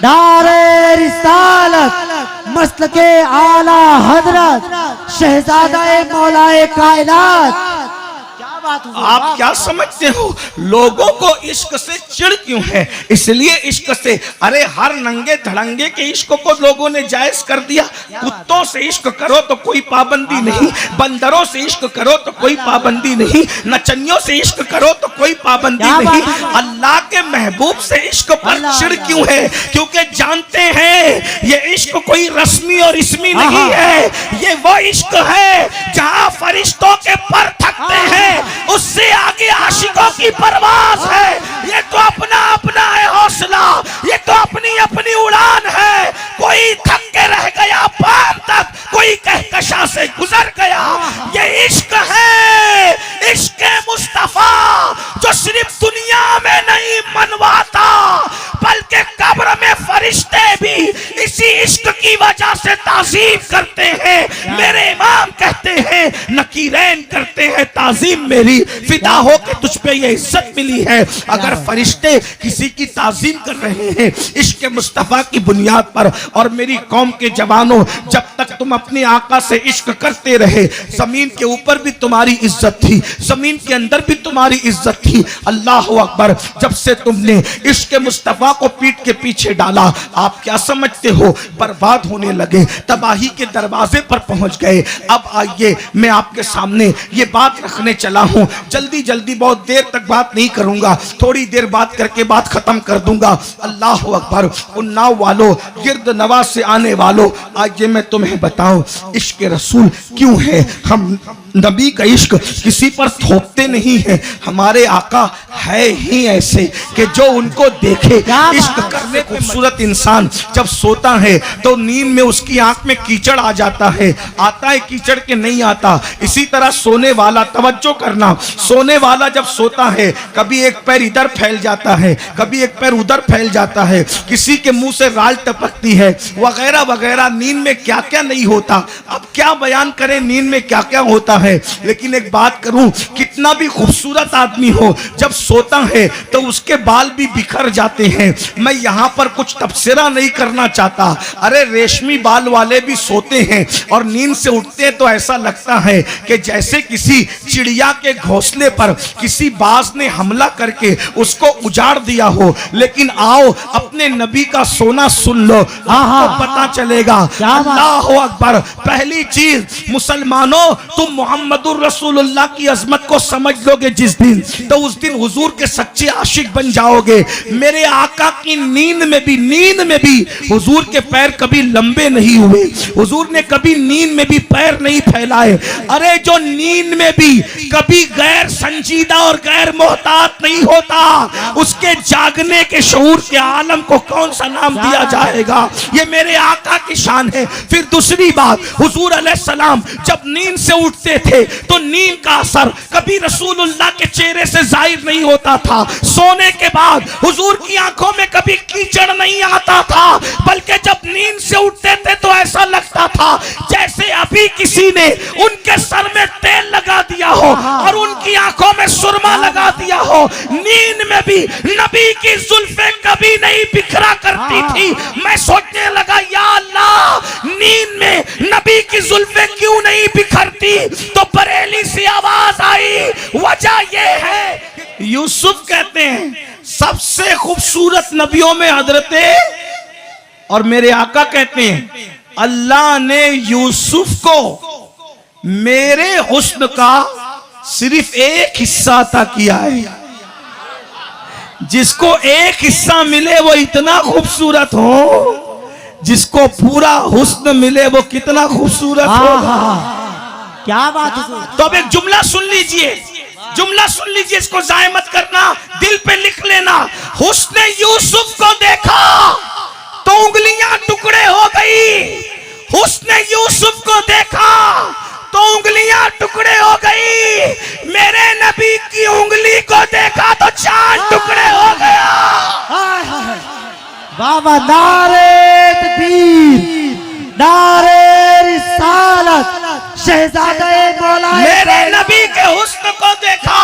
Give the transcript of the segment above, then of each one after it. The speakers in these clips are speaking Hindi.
नारे रिसालत मसलके आला हजरत शहजादा मौलाए कायनात। आप क्या समझते हो लोगों को इश्क से चिढ़ क्यों है? इसलिए इश्क से, अरे हर नंगे धड़ंगे के इश्क को लोगों ने जायज कर दिया। कुत्तों से इश्क करो तो कोई पाबंदी नहीं, बंदरों से इश्क करो तो कोई पाबंदी नहीं, नचनियों से इश्क करो तो कोई पाबंदी नहीं। अल्लाह के महबूब से इश्क पर चिढ़ क्यों है? क्योंकि जानते हैं ये इश्क कोई रस्मी और इसमी नहीं है, ये वो इश्क है जहां फरिश्तों के पर थकते हैं, उससे आगे आशिकों की परवाज़ है। ये तो अपना अपना है हौसला, ये तो अपनी अपनी उड़ान है। कोई थक के रह गया पार तक, कोई कहकशा से गुजर गया। ये इश्क है, इश्क मुस्तफा जो सिर्फ दुनिया में नहीं मनवाता बल्कि कब्र में फरिश्ते भी इसी इश्क की वजह से ताज़ीम करते हैं। मेरे इमाम कहते हैं नकीरैन करते हैं ताज़ीम मेरी, फिदा हो के तुझ पे ये इज्जत मिली है। अगर फरिश्ते किसी की ताज़ीम कर रहे हैं इश्क मुस्तफा की बुनियाद पर, और मेरी कौम के जवानों जब तक तुम अपने आका से इश्क करते रहे, जमीन के ऊपर भी तुम्हारी इज्जत थी, जमीन के अंदर भी तुम्हारी इज्जत थी। अल्लाह अकबर, जब से तुमने इश्क मुस्तफा को पीठ के पीछे डाला, आप क्या समझते हो बर्बाद होने लगे, तबाही के दरवाजे पर पहुंच गए। अब आइए मैं आपके सामने ये बात रखने चला हूं, जल्दी जल्दी, बहुत देर तक बात नहीं करूंगा, थोड़ी देर बात करके बात खत्म कर दूंगा। अल्लाह अकबर, उन्नाव वालों, गिरद नवाज से आने वालों, आज ये मैं तुम्हें बताऊं इश्क रसूल क्यों है। हम नबी का इश्क किसी पर थोपते नहीं है, हमारे आका है ही ऐसे कि जो उनको देखे इश्क करने। खूबसूरत इंसान जब सोता है तो नींद में उसकी आंख में कीचड़ आ जाता है, आता है कीचड़ के नहीं आता। इसी तरह सोने वाला, तवज्जो करना, सोने वाला जब सोता है कभी एक पैर इधर फैल जाता है, कभी एक पैर उधर फैल जाता है, किसी के मुंह से राल टपकती है वगैरह वगैरह। नींद में क्या क्या नहीं होता, अब क्या बयान करें नींद में क्या क्या होता है। लेकिन एक बात करूं, कितना भी खूबसूरत आदमी हो जब सोता है तो उसके बाल भी बिखर जाते हैं। मैं यहां पर कुछ तबसरा नहीं करना चाहता, अरे रेशमी बाल वाले भी सोते हैं और नींद से उठते हैं तो ऐसा लगता है कि जैसे किसी चिड़िया के घोंसले पर किसी बाज ने हमला करके उसको उजाड़ दिया हो। लेकिन आओ अपने नबी का सोना सुन लो, आपको पता चलेगा। अल्लाह अकबर। पहली चीज मुसलमानों, तुम मोहम्मदुर रसूलुल्लाह की अजमत को समझ लोगे जिस दिन, तो उस दिन हुजूर के सच्चे आशिक बन जाओगे। मेरे आका की नींद में भी हुजूर के पैर कभी लंबे नहीं हुए, हुजूर ने कभी नींद में भी पैर नहीं फैलाए। अरे जो नींद में भी कभी गैर संजीदा और गैर मोहतात नहीं होता, उसके जागने के शऊर के आलम को कौन सा नाम दिया जाएगा? ये मेरे आका की शान है। फिर दूसरी बात, हुजूर अलैहिस्सलाम जब नींद से उठते थे तो नींद का असर कभी रसूलुल्लाह के चेहरे से जाहिर नहीं होता था। सोने के बाद हुजूर की आंखों में कभी कीचड़ नहीं आता था, बल्कि जब नींद से उठते थे तो ऐसा लगता था जैसे अभी किसी ने उनके सर में तेल लगा दिया हो और उनकी आंखों में सुरमा लगा दिया हो। नींद में भी नबी की जुल्फें कभी नहीं बिखरा करती थी। मैं सोचने लगा या अल्लाह, नींद में नबी की जुल्फें क्यों नहीं बिखरती? तो बरेली से आवाज आई, वजह ये है, यूसुफ कहते हैं सबसे खूबसूरत नबियों में हजरते, और मेरे आका कहते हैं अल्लाह ने यूसुफ को मेरे हुस्न का सिर्फ एक हिस्सा अता किया है। जिसको एक हिस्सा मिले वो इतना खूबसूरत हो, जिसको पूरा हुस्न मिले वो कितना खूबसूरत होगा। क्या बात है। तो अब एक जुमला सुन लीजिए, जुमला सुन लीजिए, इसको जाय मत करना, दिल पे लिख लेना। हुस्न यूसुफ को देखा तो उंगलियां टुकड़े हो गई, हुस्न यूसुफ को देखा तो उंगलियां टुकड़े हो गई। मेरे नबी की उंगली को देखा तो चांद टुकड़े हो गया। बाबा नारे तकबीर, नारे रिसालत, शहजादा मौला। मेरे नबी के हुस्न को देखा,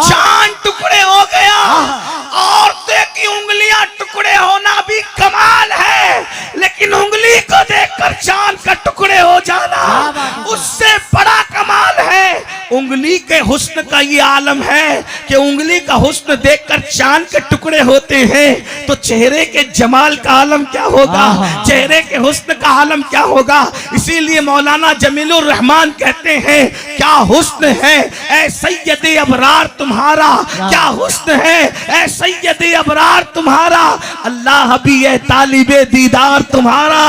चांद टुकड़े हो गया। औरतें की उंगलियां टुकड़े होना भी कमाल उंगली को देखकर चांद का टुकड़े हो जाना उससे बड़ा कमाल है। उंगली के हुस्न का ये आलम है कि उंगली का हुस्न देखकर चांद के टुकड़े होते हैं, तो चेहरे के जमाल का आलम क्या होगा, चेहरे के हुस्न का आलम क्या होगा। इसीलिए मौलाना जमीलुर रहमान कहते हैं क्या हुस्न है ऐ सैयदे अबरार तुम्हारा, क्या हुस्न है ऐ सैयदे अबरार तुम्हारा। अल्लाह भी है तालिबे दीदार तुम्हारा,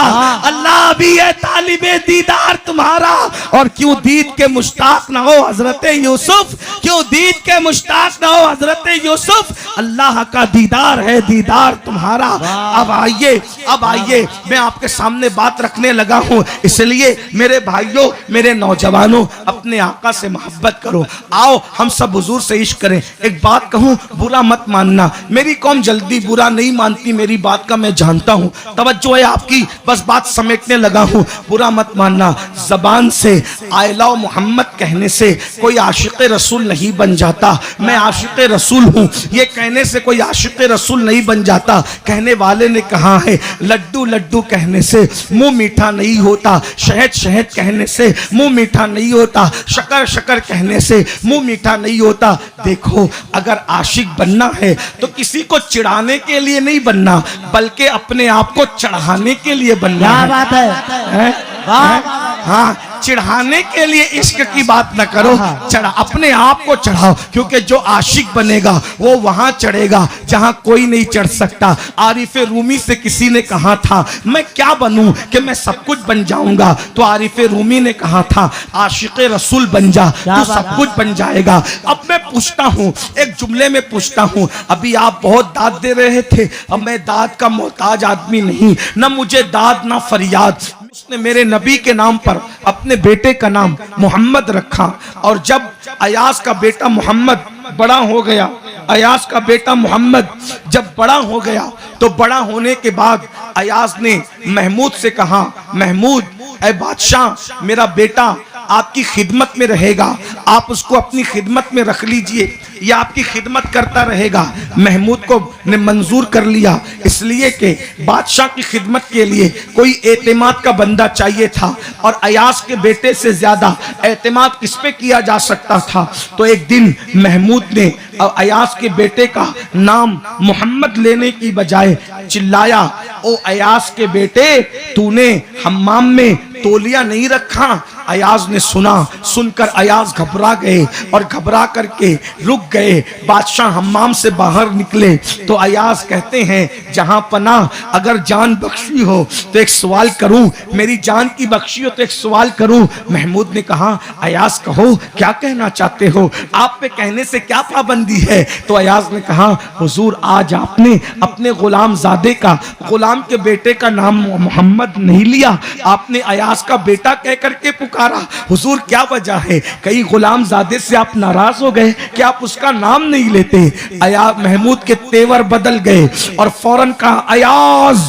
अल्लाह भी है तालिबे दीदार तुम्हारा। और क्यों दीद के मुश्ताक ना हो हजरत यूसुफ, क्यों दीद के मुश्ताक ना हो हजरत यूसुफ। अल्लाह का दीदार है दीदार तुम्हारा। अब आइए मैं आपके सामने बात रखने लगा हूं, इसलिए मेरे भाइयों मेरे नौजवानों अपने आका से मोहब्बत करो। आओ हम सब हुजूर से इश्क करें। एक बात कहूं बुरा मत मानना, मेरी कौम जल्दी बुरा नहीं मानती, मेरी बात का मैं जानता हूं। तवज्जो है आपकी, बस बात समेटने लगा हूं, बुरा मत मानना। जबान से आई लव मोहम्मद कहने से कोई आशिक रसूल नहीं बन जाता। मैं आशिक रसूल हूं ये कहने से कोई आशिक रसूल नहीं बन जाता। कहने वाले ने कहा है लड्डू लड्डू कहने से मुंह मीठा नहीं होता, शहद शहद कहने से मुंह मीठा नहीं होता, शकर शकर कहने से मुंह मीठा नहीं होता। देखो अगर आशिक बनना है तो किसी को चिढ़ाने के लिए नहीं बनना, बल्कि अपने आप को चढ़ाने के लिए बनना है। बात है? हाँ, चिढ़ाने के लिए इश्क की बात न करो, चढ़ा अपने आप को चढ़ाओ, क्योंकि जो आशिक बनेगा वो वहां चढ़ेगा जहां कोई नहीं चढ़ सकता। आरिफ रूमी से किसी ने कहा था मैं क्या बनूं कि मैं सब कुछ बन जाऊंगा, तो आरिफ रूमी ने कहा था आशिक रसूल बन जा, तू सब कुछ बन जाएगा। अब मैं पूछता हूं, एक जुमले में पूछता हूं, अभी आप बहुत दाद दे रहे थे, अब मैं दाद का मोहताज आदमी नहीं, न मुझे दाद ना फरियाद। उसने मेरे नबी के नाम पर अपने बेटे का नाम मोहम्मद रखा, और जब अयास का बेटा मोहम्मद बड़ा हो गया, अयास का बेटा मोहम्मद जब बड़ा हो गया, तो बड़ा होने के बाद अयास ने महमूद से कहा महमूद ऐ बादशाह मेरा बेटा आपकी खिदमत में रहेगा, आप उसको अपनी खिदमत में रख लीजिए, ये आपकी खिदमत करता रहेगा। महमूद को ने मंजूर कर लिया, इसलिए कि बादशाह की खिदमत के लिए कोई एतमाद का बंदा चाहिए था, और अयास के बेटे से ज्यादा एतमाद किस पे किया जा सकता था। तो एक दिन महमूद ने अयास के बेटे का नाम मोहम्मद लेने की बजाय चिल्लाया, ओ अयास के बेटे तूने हम्माम में तौलिया नहीं रखा। अयाज ने सुना, सुनकर अयाज घबरा गए और घबरा करके रुक गए। बादशाह हम्माम से बाहर निकले तो अयाज कहते हैं जहां पनाह अगर जान बख्शी हो तो एक सवाल करूं, मेरी जान की बख्शी हो तो एक सवाल करूं। महमूद ने कहा अयाज कहो क्या कहना चाहते हो, आप पे कहने से क्या पाबंदी है। तो अयाज ने कहा हुजूर आज आपने अपने गुलाम जादे का, गुलाम के बेटे का नाम मोहम्मद नहीं लिया, आपने अयाज का बेटा कह करके पुकारा। हुजूर क्या वजह है, कई गुलाम जादे से आप नाराज हो गए कि आप उसका नाम नहीं लेते। अयाज महमूद के तेवर बदल गए और फौरन कहा अयाज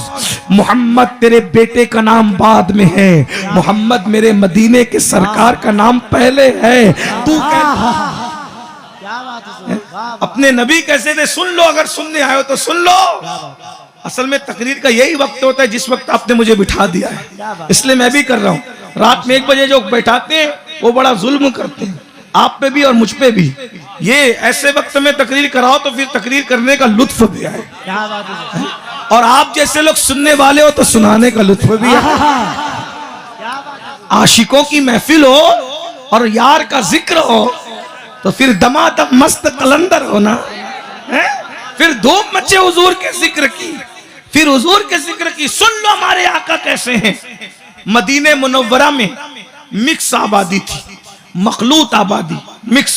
मोहम्मद तेरे बेटे का नाम बाद में है, मोहम्मद मेरे मदीने के सरकार का नाम पहले है। तू अपने नबी कैसे थे सुन लो, अगर सुनने आए हो तो सुन लो। असल में तकरीर का यही वक्त होता है जिस वक्त आपने मुझे बिठा दिया है, इसलिए मैं भी कर रहा हूँ। रात में 1 बजे जो बैठाते हैं वो बड़ा जुल्म करते हैं, आप पे भी और मुझ पे भी। ये ऐसे वक्त में तकरीर कराओ तो फिर तकरीर करने का लुत्फ भी है, और आप जैसे लोग सुनने वाले हो तो सुनाने का लुत्फ भी है। आशिकों की महफिल हो और यार का जिक्र हो तो फिर दमादम मस्त कलंदर होना है। फिर धूम मचे हुजूर के जिक्र की, फिर हुजूर के जिक्र की। सुन लो हमारे आका कैसे हैं। मदीने मुनव्वरा में मिक्स आबादी थी, मखलूत आबादी, मिक्स,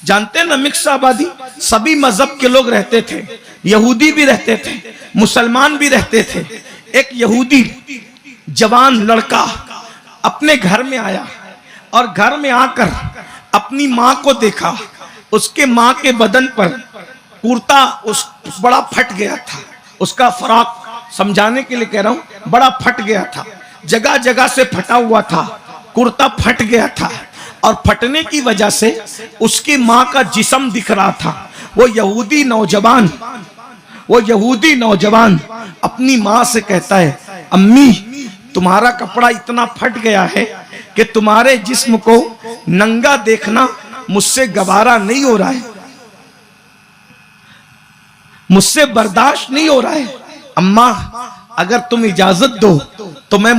जानते हैं ना मिक्स आबादी। सभी मजहब के लोग रहते थे, यहूदी भी रहते थे, मुसलमान भी रहते थे। एक यहूदी जवान लड़का अपने घर में आया और घर में आकर अपनी माँ को देखा। उसके माँ के बदन पर कुर्ता उस बड़ा फट गया था, उसका फराक, समझाने के लिए कह रहा हूं, बड़ा फट गया था, जगह जगह से फटा हुआ था, कुर्ता फट गया था। और फटने की वजह से उसकी माँ का जिस्म दिख रहा था। वो यहूदी नौजवान अपनी माँ से कहता है अम्मी तुम्हारा कपड़ा इतना फट गया है कि तुम्हारे जिस्म को नंगा देखना मुझसे गवारा नहीं हो रहा है, मुझसे बर्दाश्त नहीं हो रहा है। अम्मा अगर तुम इजाजत दो तो मैं